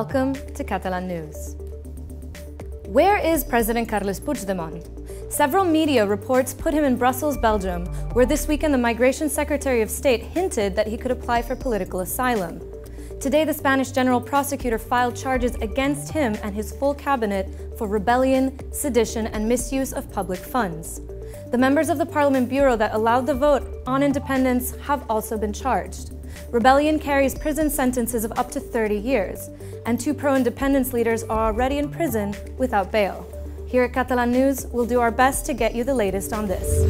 Welcome to Catalan News. Where is President Carles Puigdemont? Several media reports put him in Brussels, Belgium, where this weekend the Migration Secretary of State hinted that he could apply for political asylum. Today, the Spanish General Prosecutor filed charges against him and his full cabinet for rebellion, sedition, and misuse of public funds. The members of the Parliament Bureau that allowed the vote on independence have also been charged. Rebellion carries prison sentences of up to 30 years, and two pro-independence leaders are already in prison without bail. Here at Catalan News, we'll do our best to get you the latest on this.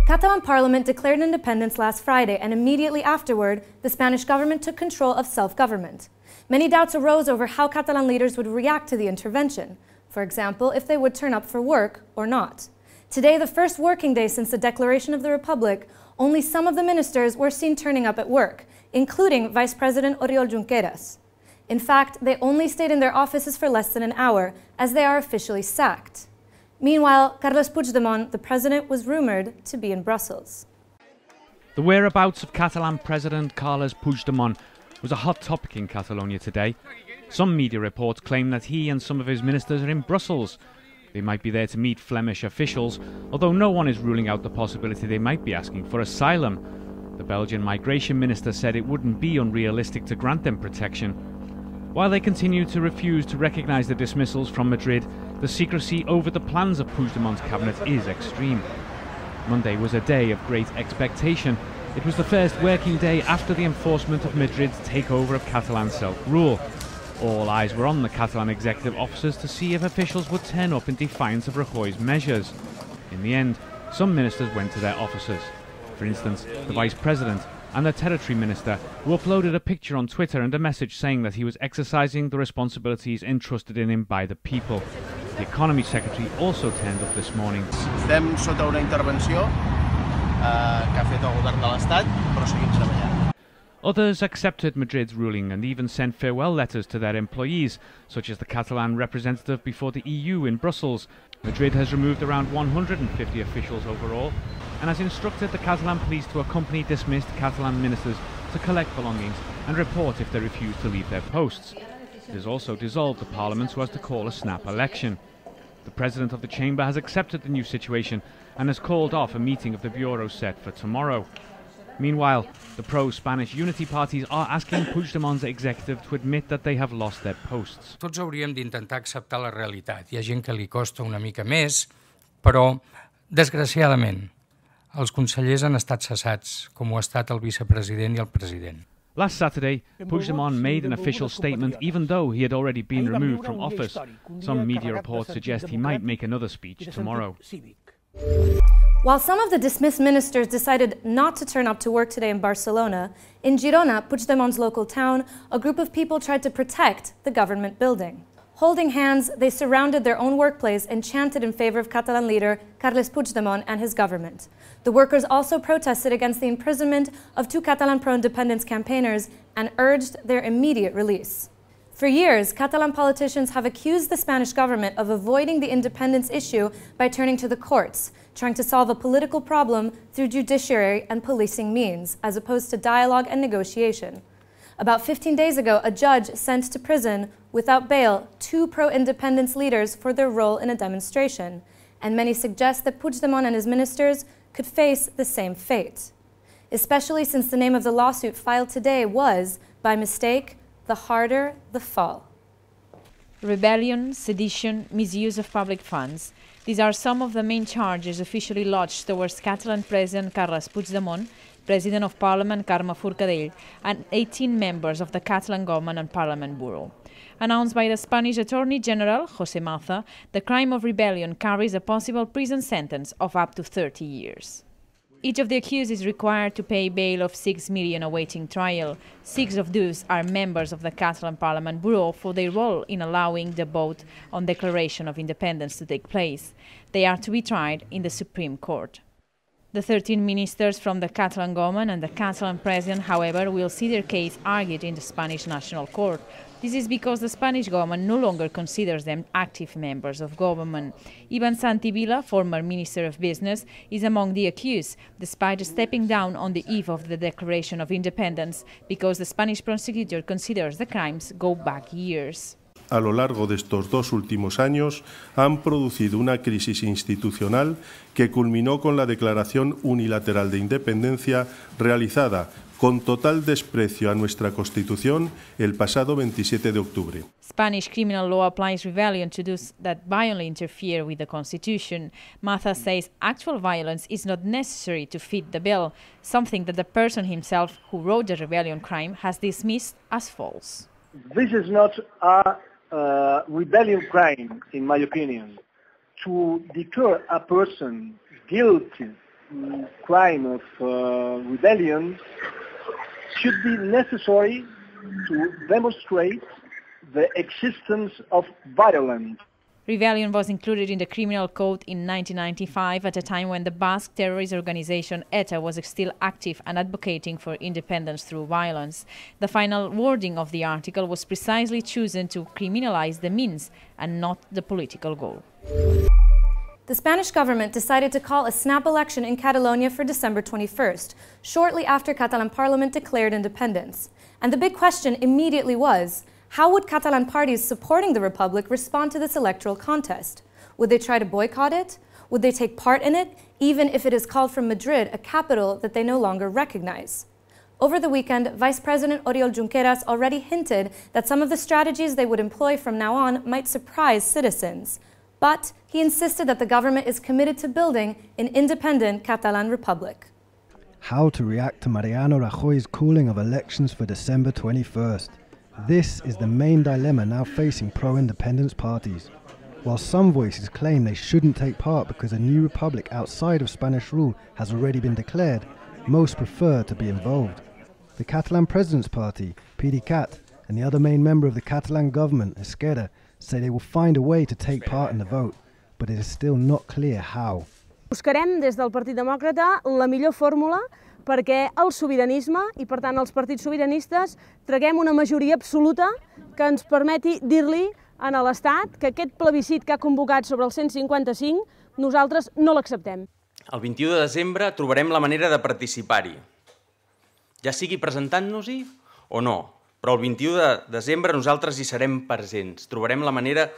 Catalan Parliament declared independence last Friday, and immediately afterward, the Spanish government took control of self-government. Many doubts arose over how Catalan leaders would react to the intervention. For example, if they would turn up for work or not. Today, the first working day since the declaration of the Republic, only some of the ministers were seen turning up at work, including Vice President Oriol Junqueras. In fact, they only stayed in their offices for less than an hour, as they are officially sacked. Meanwhile, Carles Puigdemont, the president, was rumored to be in Brussels. The whereabouts of Catalan President Carles Puigdemont was a hot topic in Catalonia today. Some media reports claim that he and some of his ministers are in Brussels. They might be there to meet Flemish officials, although no one is ruling out the possibility they might be asking for asylum. The Belgian migration minister said it wouldn't be unrealistic to grant them protection. While they continue to refuse to recognise the dismissals from Madrid, the secrecy over the plans of Puigdemont's cabinet is extreme. Monday was a day of great expectation. It was the first working day after the enforcement of Madrid's takeover of Catalan self-rule. All eyes were on the Catalan executive officers to see if officials would turn up in defiance of Rajoy's measures. In the end, some ministers went to their offices. For instance, the Vice President and the Territory Minister, who uploaded a picture on Twitter and a message saying that he was exercising the responsibilities entrusted in him by the people. The Economy Secretary also turned up this morning. Estem sota una intervenció que ha fet el govern de l'Estat, però seguim treballant. Others accepted Madrid's ruling and even sent farewell letters to their employees, such as the Catalan representative before the EU in Brussels. Madrid has removed around 150 officials overall and has instructed the Catalan police to accompany dismissed Catalan ministers to collect belongings and report if they refuse to leave their posts. It has also dissolved the parliament so as to call a snap election. The president of the chamber has accepted the new situation and has called off a meeting of the bureau set for tomorrow. Meanwhile, the pro-Spanish unity parties are asking Puigdemont's executive to admit that they have lost their posts. Tots hauríem d'intentar acceptar la realitat. Hi ha gent que li costa una mica més, però, desgraciadament, els consellers han estat cessats, com ho ha estat el vicepresident i el president. Last Saturday, Puigdemont made an official statement even though he had already been removed from office. Some media reports suggest he might make another speech tomorrow. While some of the dismissed ministers decided not to turn up to work today in Barcelona, in Girona, Puigdemont's local town, a group of people tried to protect the government building. Holding hands, they surrounded their own workplace and chanted in favor of Catalan leader Carles Puigdemont and his government. The workers also protested against the imprisonment of two Catalan pro-independence campaigners and urged their immediate release. For years, Catalan politicians have accused the Spanish government of avoiding the independence issue by turning to the courts, trying to solve a political problem through judiciary and policing means, as opposed to dialogue and negotiation. About 15 days ago, a judge sent to prison without bail two pro-independence leaders for their role in a demonstration, and many suggest that Puigdemont and his ministers could face the same fate, especially since the name of the lawsuit filed today was, by mistake, the harder the fall. Rebellion, sedition, misuse of public funds. These are some of the main charges officially lodged towards Catalan President Carles Puigdemont, President of Parliament Carme Forcadell, and 18 members of the Catalan Government and Parliament Bureau. Announced by the Spanish Attorney General, José Maza, the crime of rebellion carries a possible prison sentence of up to 30 years. Each of the accused is required to pay bail of 6 million awaiting trial. 6 of those are members of the Catalan Parliament Bureau for their role in allowing the vote on declaration of independence to take place. They are to be tried in the Supreme Court. The 13 ministers from the Catalan government and the Catalan president, however, will see their case argued in the Spanish National Court. This is because the Spanish government no longer considers them active members of government. Ivan Santi-Vila, former Minister of Business, is among the accused, despite stepping down on the eve of the Declaration of Independence, because the Spanish prosecutor considers the crimes go back years. A lo largo de estos 2 últimos años han producido una crisis institucional que culminó con la declaración unilateral de independencia realizada con total desprecio a nuestra Constitución el pasado 27 de octubre. Spanish criminal law applies rebellion to those that violently interfere with the Constitution. Maza says actual violence is not necessary to fit the bill, something that the person himself who wrote the rebellion crime has dismissed as false. This is not a rebellion crime, in my opinion. To declare a person guilty crime of rebellion should be necessary to demonstrate the existence of violence. Rebellion was included in the criminal code in 1995 at a time when the Basque terrorist organization ETA was still active and advocating for independence through violence. The final wording of the article was precisely chosen to criminalize the means and not the political goal. The Spanish government decided to call a snap election in Catalonia for December 21st, shortly after Catalan parliament declared independence. And the big question immediately was, how would Catalan parties supporting the Republic respond to this electoral contest? Would they try to boycott it? Would they take part in it, even if it is called from Madrid, a capital that they no longer recognize? Over the weekend, Vice President Oriol Junqueras already hinted that some of the strategies they would employ from now on might surprise citizens. But he insisted that the government is committed to building an independent Catalan republic. How to react to Mariano Rajoy's calling of elections for December 21st. This is the main dilemma now facing pro-independence parties. While some voices claim they shouldn't take part because a new republic outside of Spanish rule has already been declared, most prefer to be involved. The Catalan President's Party, PDeCAT, and the other main member of the Catalan government, Esquerra, say they will find a way to take part in the vote, but it is still not clear how. Buscarem des del Partit Demòcrata la millor fórmula perquè el sobiranisme i, per tant, els partits sobiranistes traguem una majoria absoluta que ens permeti dir-li a l'Estat que aquest plebiscit que ha convocat sobre el 155 nosaltres no l'acceptem. El 21 de desembre trobarem la manera de participar-hi, ja sigui presentant-nos-hi o no, però el 21 de desembre nosaltres hi serem presents, trobarem la manera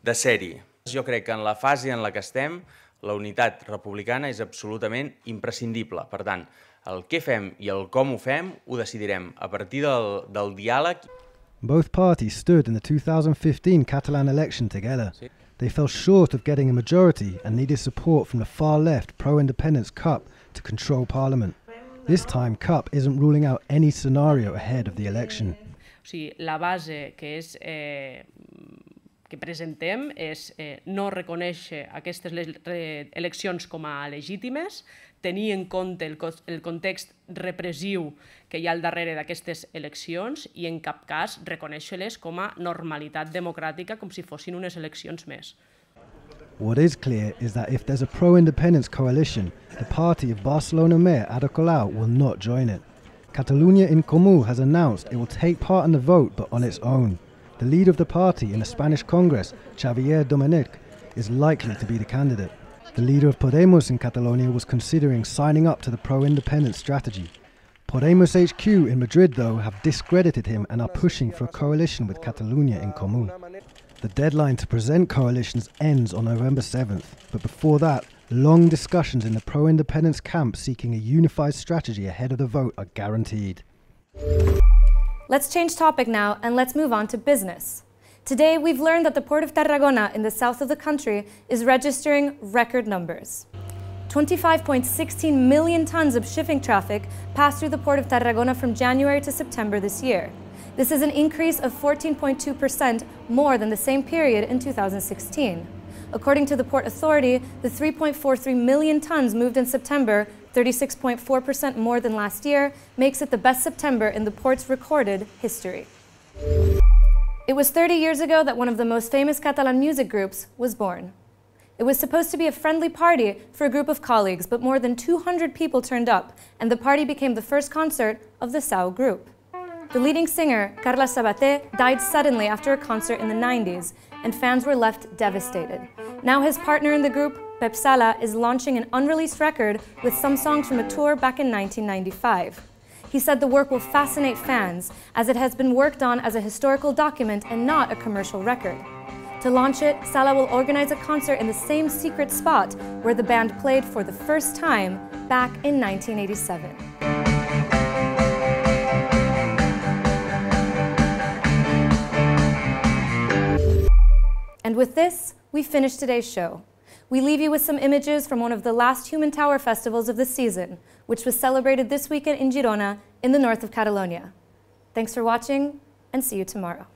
de ser-hi. Jo crec que en la fase en la que estem, la unitat republicana és absolutament imprescindible. Per tant, el què fem i el com ho fem ho decidirem a partir del diàleg. Both parties stood in the 2015 Catalan election together. They fell short of getting a majority and needed support from the far-left pro-independence CUP to control parliament. This time, CUP isn't ruling out any scenario ahead of the election. O sigui, la base que presentem és no reconèixer aquestes eleccions com a legítimes, tenir en compte el context repressiu que hi ha al darrere d'aquestes eleccions i en cap cas reconèixer-les com a normalitat democràtica, com si fossin unes eleccions més. What is clear is that if there's a pro-independence coalition, the party of Barcelona Mayor Ada Colau will not join it. Catalunya en Comú has announced it will take part in the vote, but on its own. The leader of the party in the Spanish Congress, Xavier Domènech, is likely to be the candidate. The leader of Podemos in Catalonia was considering signing up to the pro-independence strategy. Podemos HQ in Madrid, though, have discredited him and are pushing for a coalition with Catalunya en Comú. The deadline to present coalitions ends on November 7th, but before that, long discussions in the pro-independence camp seeking a unified strategy ahead of the vote are guaranteed. Let's change topic now and let's move on to business. Today, we've learned that the port of Tarragona in the south of the country is registering record numbers. 25.16 million tons of shipping traffic passed through the port of Tarragona from January to September this year. This is an increase of 14.2% more than the same period in 2016. According to the Port Authority, the 3.43 million tons moved in September, 36.4% more than last year, makes it the best September in the port's recorded history. It was 30 years ago that one of the most famous Catalan music groups was born. It was supposed to be a friendly party for a group of colleagues, but more than 200 people turned up, and the party became the first concert of the Sau group. The leading singer, Carles Sabater, died suddenly after a concert in the 90s, and fans were left devastated. Now his partner in the group, Pep Sala, is launching an unreleased record with some songs from a tour back in 1995. He said the work will fascinate fans, as it has been worked on as a historical document and not a commercial record. To launch it, Sala will organize a concert in the same secret spot where the band played for the first time back in 1987. And with this, we finish today's show. We leave you with some images from one of the last Human Tower festivals of the season, which was celebrated this weekend in Girona, in the north of Catalonia. Thanks for watching, and see you tomorrow.